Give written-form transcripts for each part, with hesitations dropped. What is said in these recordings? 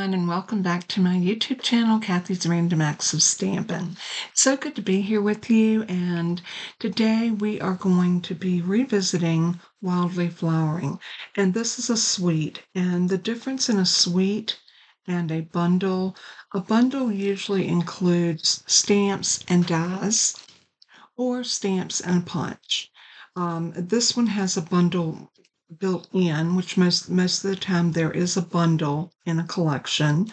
everyone, and welcome back to my YouTube channel, Kathy's Random Acts of Stampin'. So good to be here with you, and today we are going to be revisiting Wildly Flowering. And this is a suite, and the difference in a suite and a bundle usually includes stamps and dies, or stamps and a punch. This one has a bundle built in, which most of the time there is a bundle in a collection.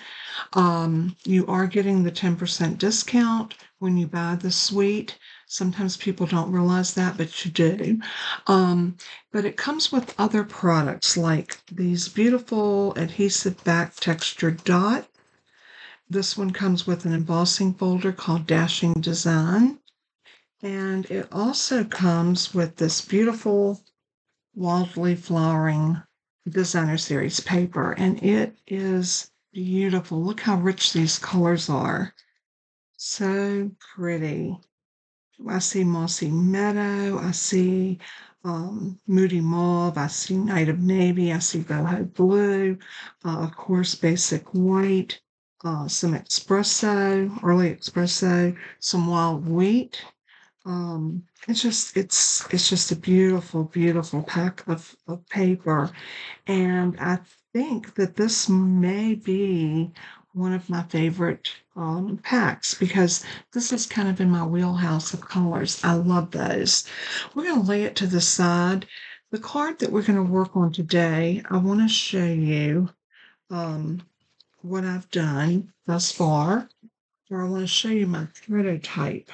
You are getting the 10% discount when you buy the suite. Sometimes people don't realize that, but you do. But it comes with other products like these beautiful adhesive back textured dot. This one comes with an embossing folder called Dashing Design. And it also comes with this beautiful Wildly Flowering Designer Series paper, and it is beautiful. Look how rich these colors are. So pretty. I see Mossy Meadow, I see Moody Mauve, I see Night of Navy, I see Boho Blue, of course Basic White, some espresso, early espresso, some wild wheat. It's just a beautiful, beautiful pack of paper. And I think that this may be one of my favorite packs because this is kind of in my wheelhouse of colors. I love those. We're going to lay it to the side. The card that we're going to work on today, I want to show you what I've done thus far, or I want to show you my prototype.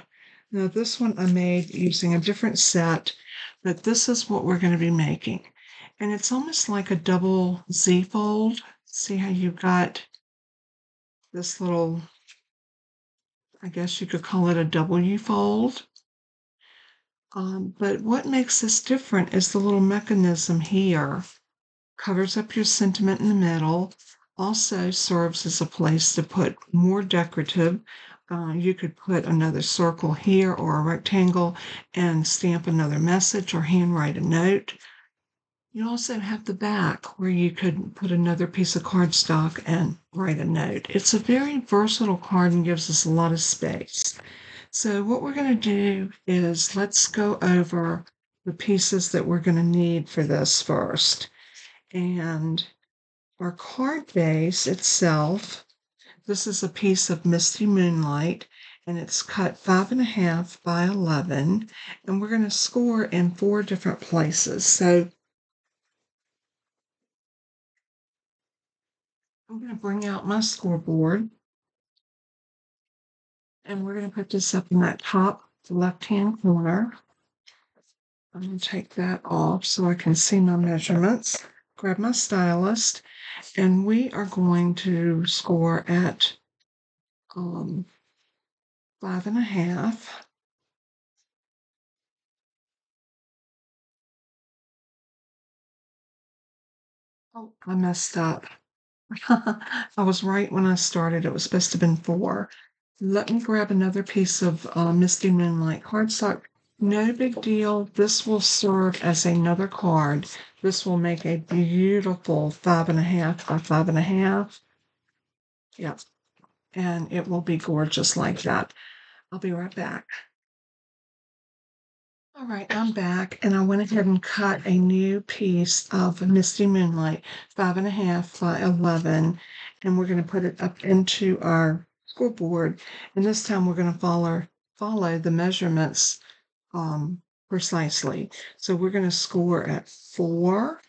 Now this one I made using a different set, but this is what we're going to be making. And it's almost like a double Z fold. See how you've got this little, I guess you could call it a W fold. But what makes this different is the little mechanism here. Covers up your sentiment in the middle. Also serves as a place to put more decorative. You could put another circle here or a rectangle and stamp another message or handwrite a note. You also have the back where you could put another piece of cardstock and write a note. It's a very versatile card and gives us a lot of space. So what we're going to do is let's go over the pieces that we're going to need for this first. And our card base itself, this is a piece of Misty Moonlight, and it's cut 5.5 by 11, and we're going to score in 4 different places. So I'm going to bring out my scoreboard, and we're going to put this up in that top left-hand corner. I'm going to take that off so I can see my measurements. Grab my stylus, and we are going to score at 5.5. Oh, I messed up. I was right when I started. It was supposed to have been 4. Let me grab another piece of Misty Moonlight cardstock. No big deal. This will serve as another card. This will make a beautiful 5.5 by 5.5. Yep. And it will be gorgeous like that. I'll be right back. All right, I'm back, and I went ahead and cut a new piece of Misty Moonlight, 5.5 by 11, and we're going to put it up into our scoreboard. And this time we're going to follow the measurements precisely. So we're going to score at 4,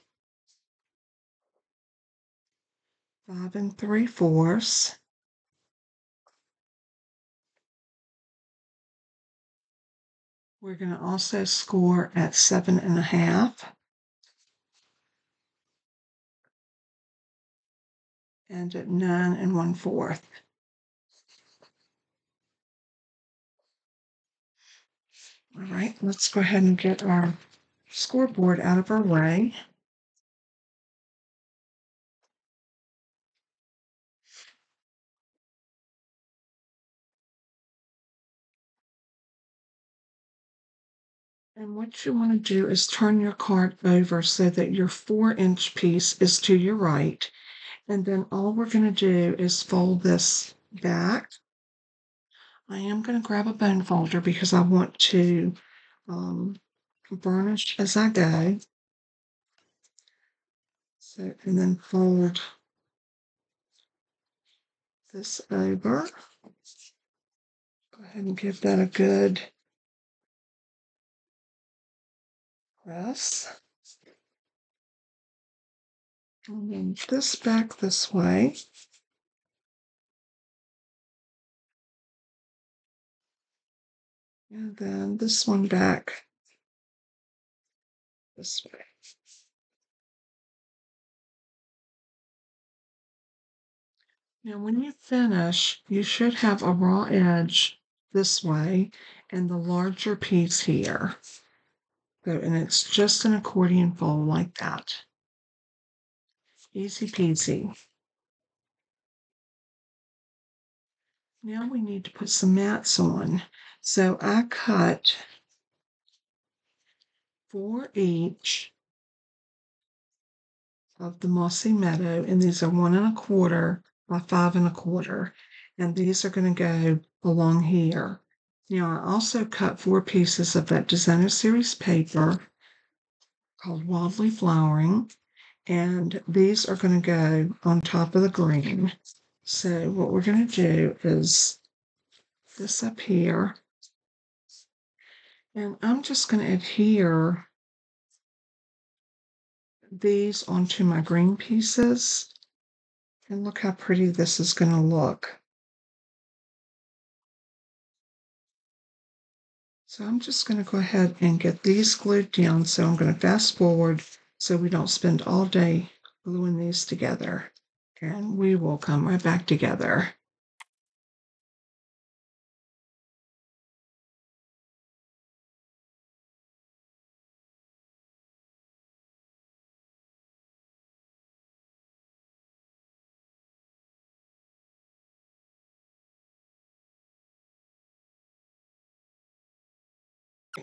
5 3/4. We're going to also score at 7.5. And at 9 1/4. All right, let's go ahead and get our scoreboard out of our way. And what you want to do is turn your card over so that your 4-inch piece is to your right, And then all we're going to do is fold this back. I am going to grab a bone folder because I want to burnish as I go. So, and then fold this over. Go ahead and give that a good press. And then this back this way. And then this one back this way. Now, when you finish, you should have a raw edge this way and the larger piece here. So, and it's just an accordion fold like that. Easy peasy. Now we need to put some mats on. So I cut 4 each of the Mossy Meadow, and these are 1 1/4 by 5 1/4, and these are going to go along here. Now I also cut 4 pieces of that Designer Series paper called Wildly Flowering, and these are going to go on top of the green. So what we're going to do is this up here, and I'm just going to adhere these onto my green pieces, and look how pretty this is going to look. So I'm just going to go ahead and get these glued down. So I'm going to fast forward so we don't spend all day gluing these together, and we will come right back together.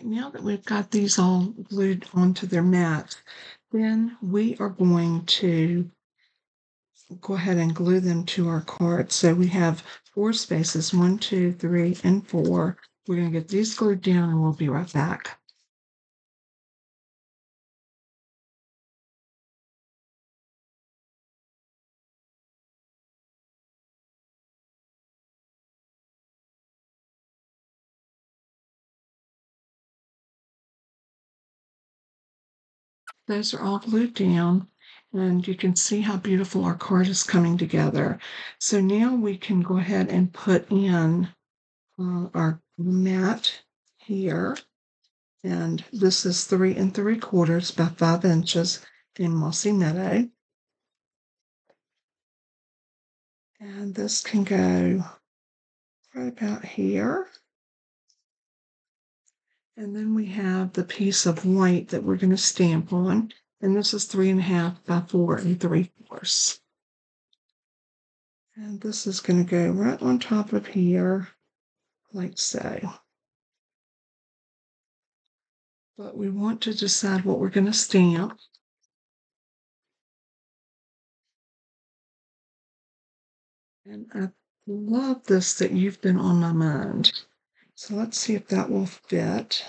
Now that we've got these all glued onto their mat, then we are going to go ahead and glue them to our card. So we have 4 spaces, 1, 2, 3, and 4. We're going to get these glued down and we'll be right back. Those are all glued down, and you can see how beautiful our card is coming together. So now we can go ahead and put in our mat here, and this is 3 3/4 by 5 inches in Mossy Meadow. And this can go right about here. And then we have the piece of white that we're going to stamp on. And this is 3 1/2 by 4 3/4. And this is going to go right on top of here, like so. But we want to decide what we're going to stamp. And I love this that you've been on my mind. So let's see if that will fit.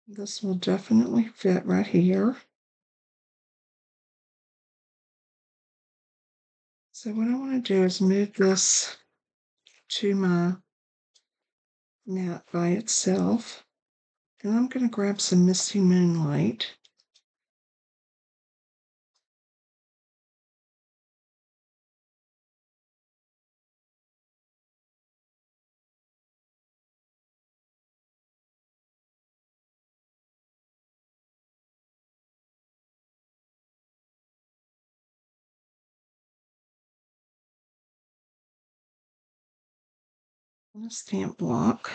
This will definitely fit right here. So what I want to do is move this to my mat by itself. And I'm going to grab some Misty Moonlight. On a stamp block.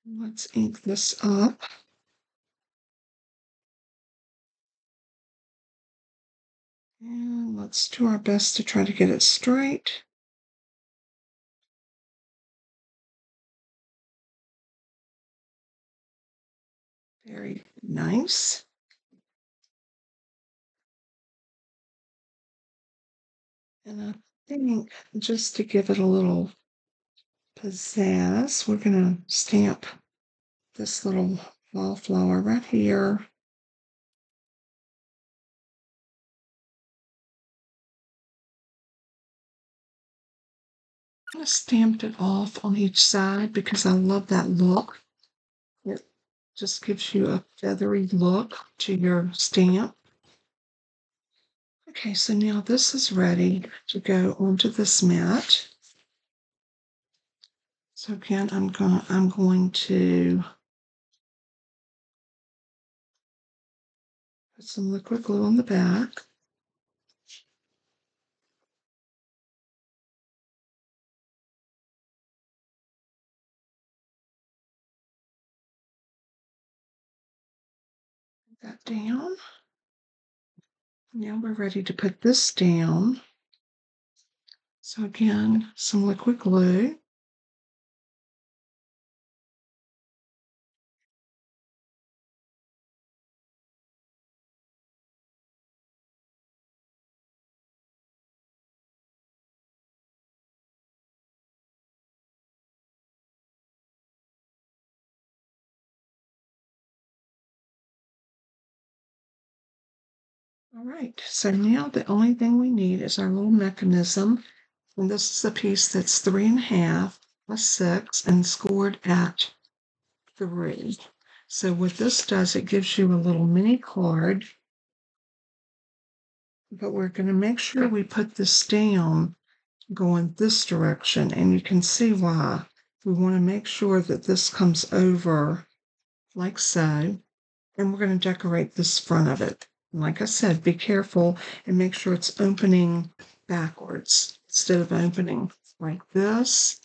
Let's ink this up. And let's do our best to try to get it straight. Very nice. And I think just to give it a little pizzazz, we're going to stamp this little wallflower right here. I stamped it off on each side because I love that look. It just gives you a feathery look to your stamp. Okay, so now this is ready to go onto this mat. So again, I'm going to put some liquid glue on the back. Put that down. Now we're ready to put this down. So again, some liquid glue. All right, so now the only thing we need is our little mechanism. And this is a piece that's 3.5 by 6 and scored at 3. So what this does, it gives you a little mini card. But we're going to make sure we put this down going this direction, and you can see why. We want to make sure that this comes over like so, and we're going to decorate this front of it. Like I said, be careful and make sure it's opening backwards instead of opening like this.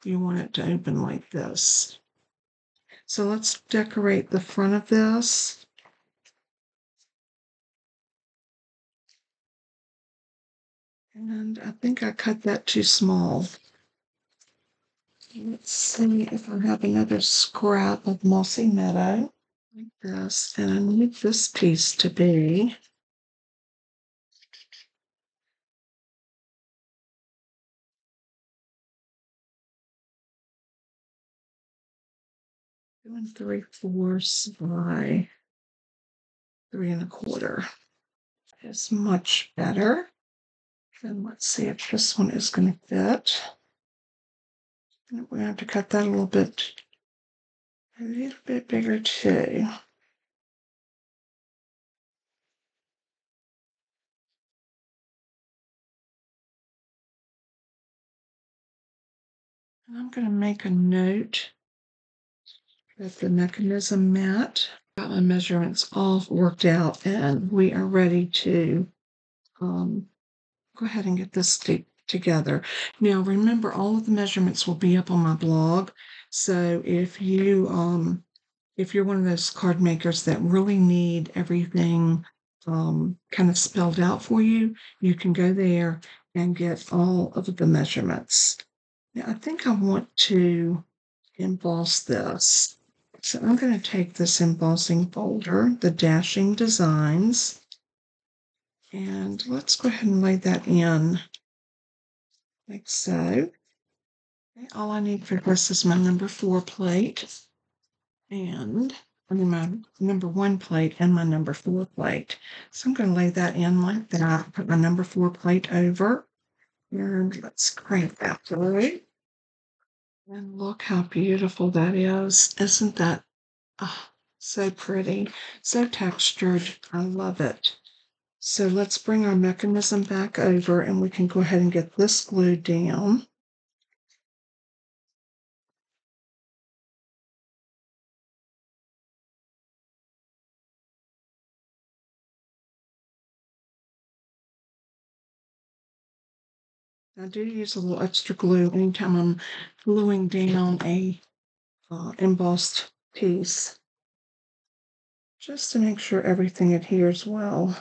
You want it to open like this. So let's decorate the front of this. And I think I cut that too small. Let's see if I have another scrap of mossy meadow like this. And I need this piece to be 2 3/4 by 3 1/4. Is much better. And let's see if this one is going to fit. And we're going to have to cut that a little bit bigger too. And I'm going to make a note that the mechanism mat. Got my measurements all worked out, and we are ready to go ahead and get this together. Now, remember, all of the measurements will be up on my blog. So if you're one of those card makers that really need everything kind of spelled out for you, you can go there and get all of the measurements. Now, I think I want to emboss this. So I'm going to take this embossing folder, the Dashing Designs, and let's go ahead and lay that in like so. Okay, all I need for this is my number 4 plate, and my number 1 plate and my number 4 plate. So I'm going to lay that in like that, put my number 4 plate over, and let's crank that through. And look how beautiful that is. Isn't that so pretty, so textured? I love it. So let's bring our mechanism back over, and we can go ahead and get this glued down. I do use a little extra glue anytime I'm gluing down a embossed piece, just to make sure everything adheres well.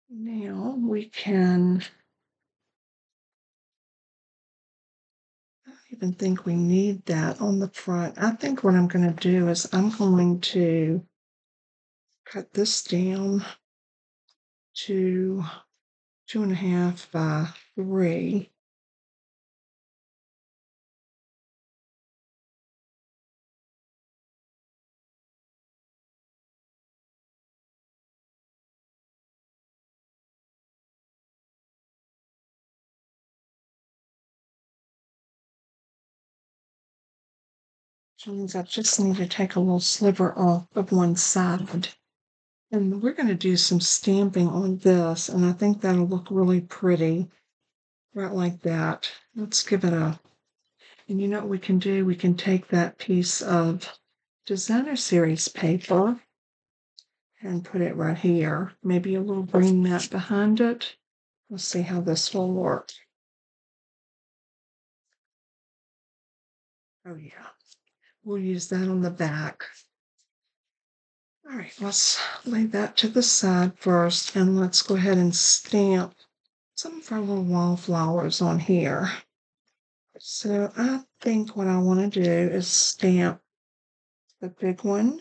Now we can, I don't even think we need that on the front. I think what I'm going to do is I'm going to cut this down to 2.5 by 3. Which means I just need to take a little sliver off of one side. And we're going to do some stamping on this, and I think that'll look really pretty, right like that. Let's give it a, and you know what we can do? We can take that piece of designer series paper and put it right here. Maybe a little green mat behind it. Let's see how this will work. Oh yeah, we'll use that on the back. All right, let's lay that to the side first, and let's go ahead and stamp some of our little wallflowers on here. So I think what I want to do is stamp the big one.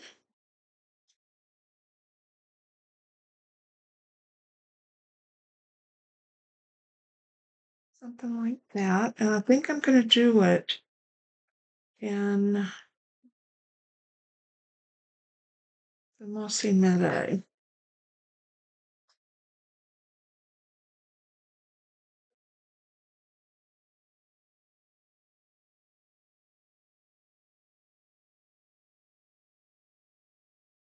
Something like that. And I think I'm going to do it in the mossy meadow.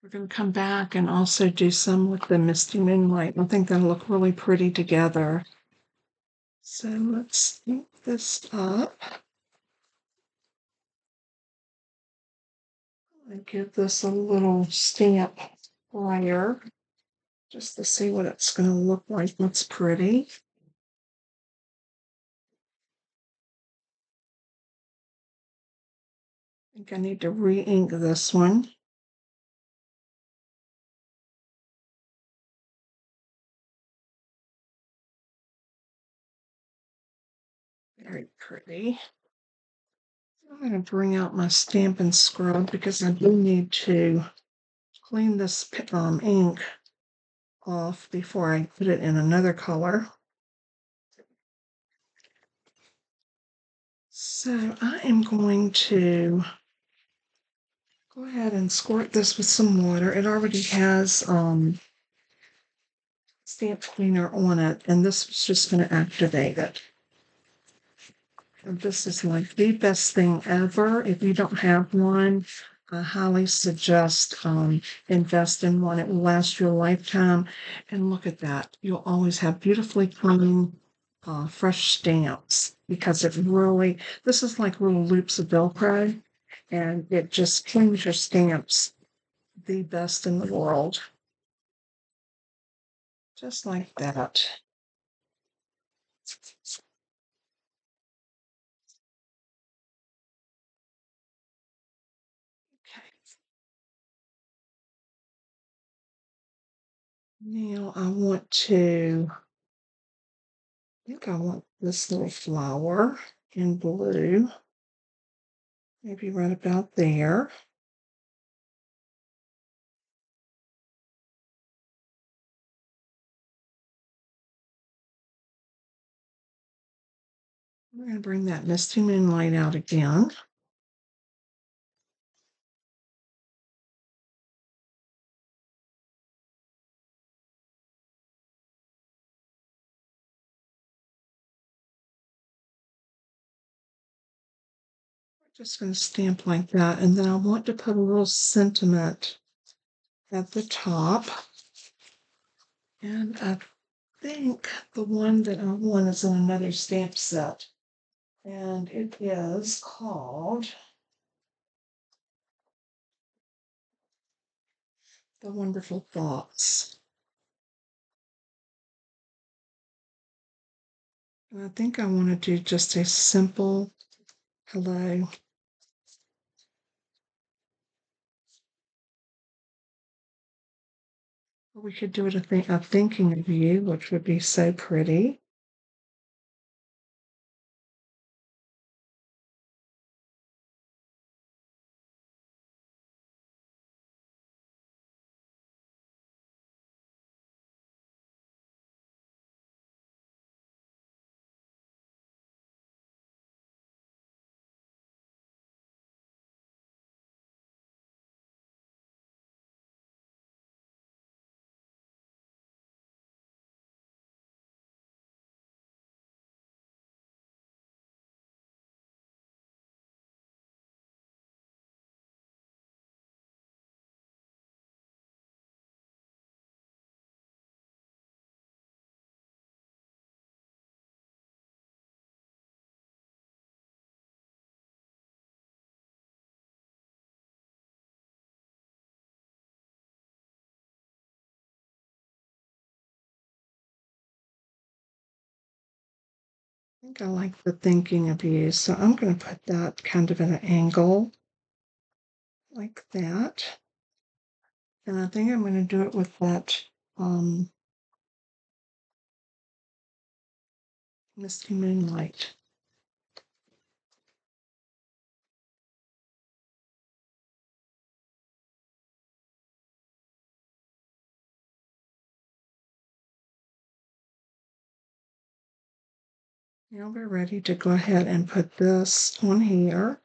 We're going to come back and also do some with the misty moonlight. I think that'll look really pretty together. So let's stamp this up. And give this a little stamp prior, just to see what it's going to look like. That's pretty. I think I need to re-ink this one. Very pretty. I'm going to bring out my Stampin' scrub because I do need to clean this ink off before I put it in another color. So I am going to go ahead and squirt this with some water. It already has stamp cleaner on it, and this is just going to activate it. And this is like the best thing ever. If you don't have one, I highly suggest invest in one. It will last you a lifetime. And look at that. You'll always have beautifully clean, fresh stamps because it really, this is like little loops of Velcro, and it just cleans your stamps the best in the world. Just like that. Okay. Now I think I want this little flower in blue, maybe right about there. We're going to bring that misty moonlight out again. We're just going to stamp like that, and then I want to put a little sentiment at the top. And I think the one that I want is in another stamp set, and it is called The Wonderful Thoughts. And I think I want to do just a simple hello. We could do it a thinking of you, which would be so pretty. I think I like the thinking of you, so I'm going to put that kind of at an angle like that. And I think I'm going to do it with that misty moonlight. Now we're ready to go ahead and put this on here.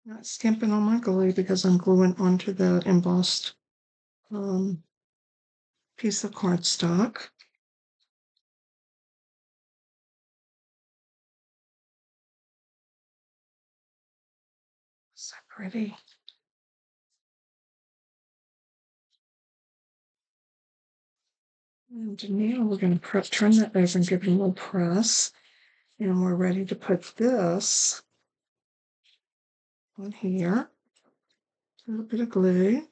Not stamping on my glue because I'm gluing onto the embossed piece of cardstock. So pretty. And now we're going to turn that over and give it a little press. And we're ready to put this on here. A little bit of glue.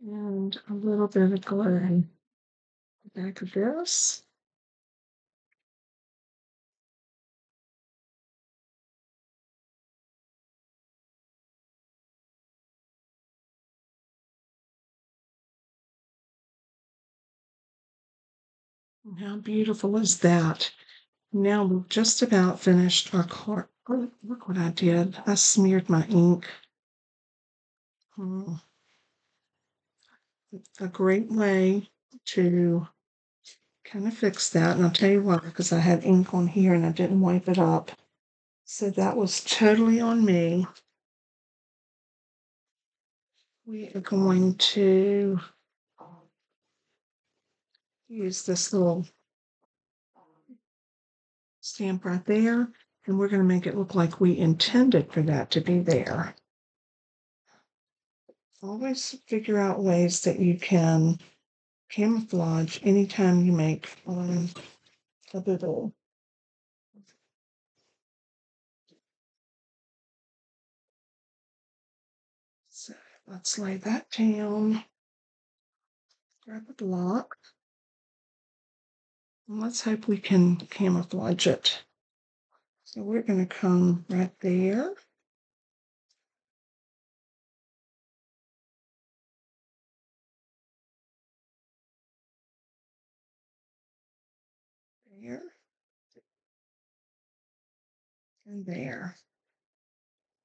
And a little bit of glue on the back of this. And how beautiful is that? Now we've just about finished our card. Oh, look what I did. I smeared my ink. A great way to kind of fix that. And I'll tell you why, because I had ink on here and I didn't wipe it up. So that was totally on me. We are going to use this little stamp right there, and we're going to make it look like we intended for that to be there. Always figure out ways that you can camouflage anytime you make a doodle. So let's lay that down. Grab a block. And let's hope we can camouflage it. So we're going to come right there. There. And there.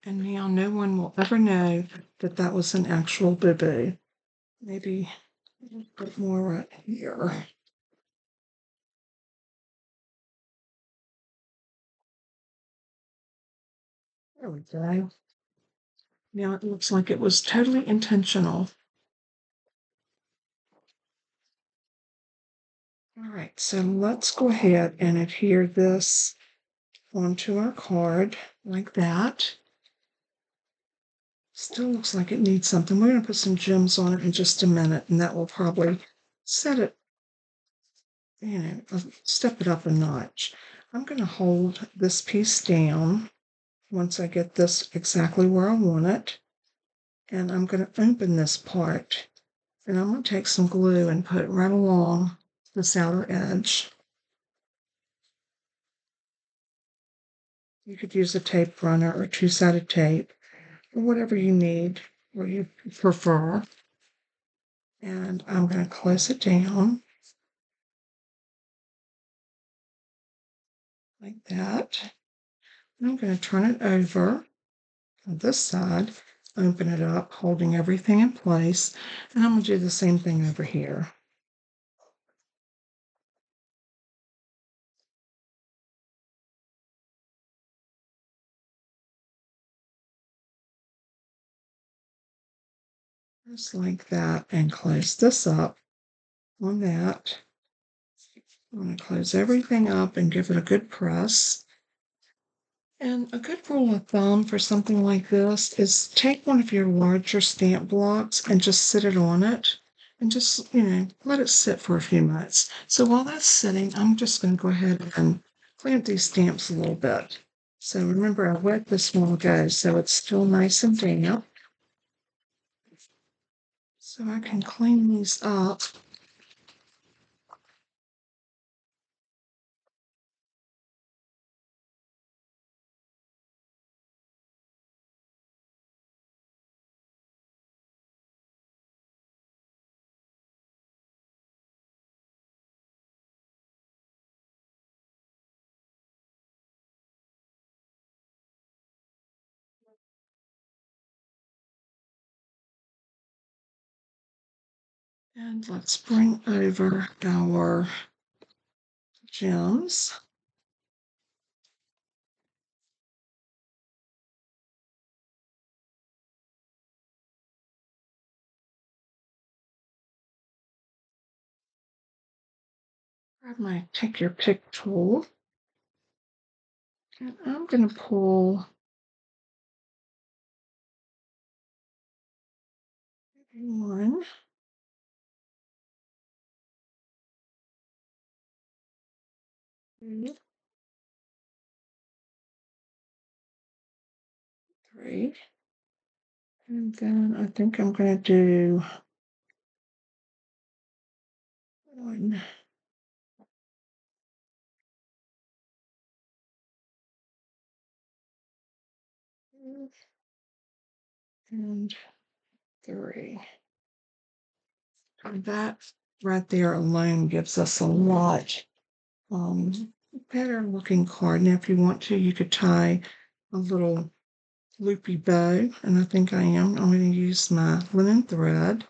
And now no one will ever know that that was an actual boo-boo. Maybe a little bit more right here. There we go. Now it looks like it was totally intentional. All right, so let's go ahead and adhere this onto our card like that. still looks like it needs something. We're going to put some gems on it in just a minute, and that will probably set it, step it up a notch. I'm going to hold this piece down once I get this exactly where I want it. And I'm going to open this part. And I'm going to take some glue and put it right along this outer edge. You could use a tape runner or two-sided tape or whatever you need or you prefer. And I'm going to close it down like that. And I'm going to turn it over on this side, open it up, holding everything in place. And I'm going to do the same thing over here. Just like that, and close this up on that. I'm going to close everything up and give it a good press. And a good rule of thumb for something like this is take one of your larger stamp blocks and just sit it on it and just, let it sit for a few minutes. So while that's sitting, I'm just going to go ahead and clean up these stamps a little bit. So remember, I wet this while ago, so it's still nice and damp. So I can clean these up. And let's bring over our gems. Grab my take your pick tool. And I'm going to pull one, two, three. And then I think I'm going to do one, two, and three. And that right there alone gives us a lot better looking card. Now, if you want to, you could tie a little loopy bow, and I think I am. I'm going to use my linen thread.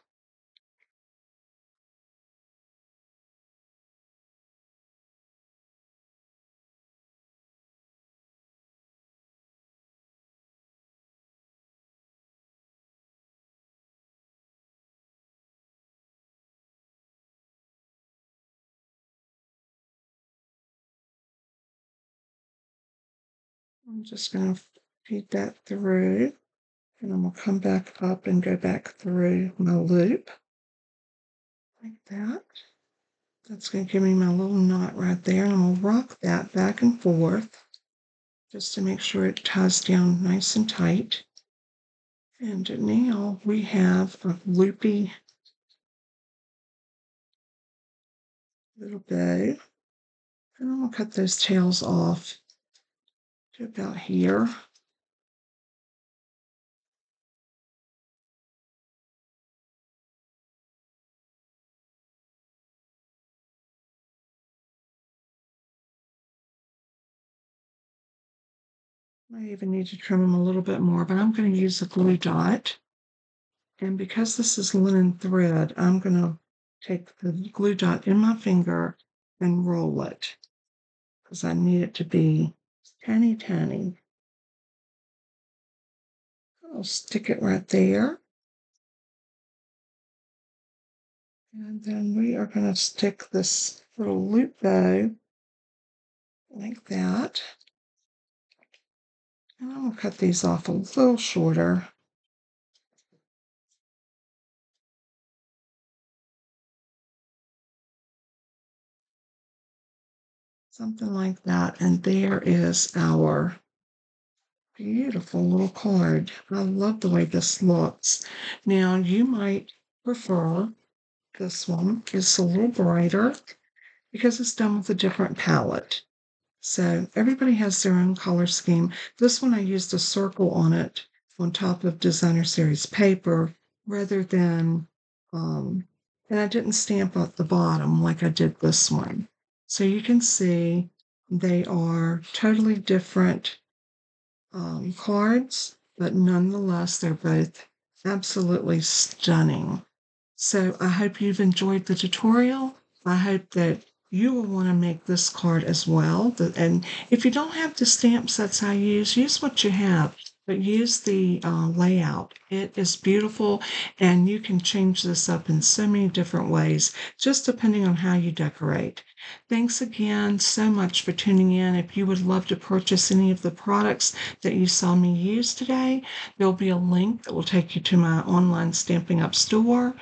I'm just going to feed that through, and I'm going to come back up and go back through my loop like that. That's going to give me my little knot right there, and I'm going to rock that back and forth just to make sure it ties down nice and tight. And now we have a loopy little bow, and I'm going to cut those tails off to about here. I even need to trim them a little bit more, but I'm going to use a glue dot. And because this is linen thread, I'm going to take the glue dot in my finger and roll it because I need it to be tiny, tiny. I'll stick it right there. And then we are going to stick this little loop bow like that. And I'm going to cut these off a little shorter. something like that. And there is our beautiful little card. I love the way this looks. Now, you might prefer this one. It's a little brighter because it's done with a different palette. So everybody has their own color scheme. This one I used a circle on it on top of designer series paper rather than, and I didn't stamp at the bottom like I did this one. So you can see they are totally different cards, but nonetheless, they're both absolutely stunning. So I hope you've enjoyed the tutorial. I hope that you will want to make this card as well. And if you don't have the stamp sets I use what you have, but use the layout. It is beautiful, and you can change this up in so many different ways, just depending on how you decorate. Thanks again so much for tuning in. If you would love to purchase any of the products that you saw me use today, there'll be a link that will take you to my online Stamping Up store.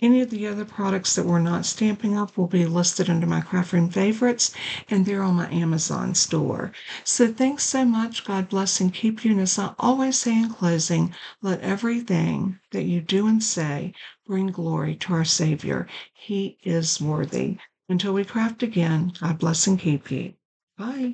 Any of the other products that we're not stamping up will be listed under my craft room favorites, and they're on my Amazon store. So thanks so much. God bless and keep you. And as I always say in closing, let everything that you do and say bring glory to our Savior. He is worthy. Until we craft again, God bless and keep you. Bye.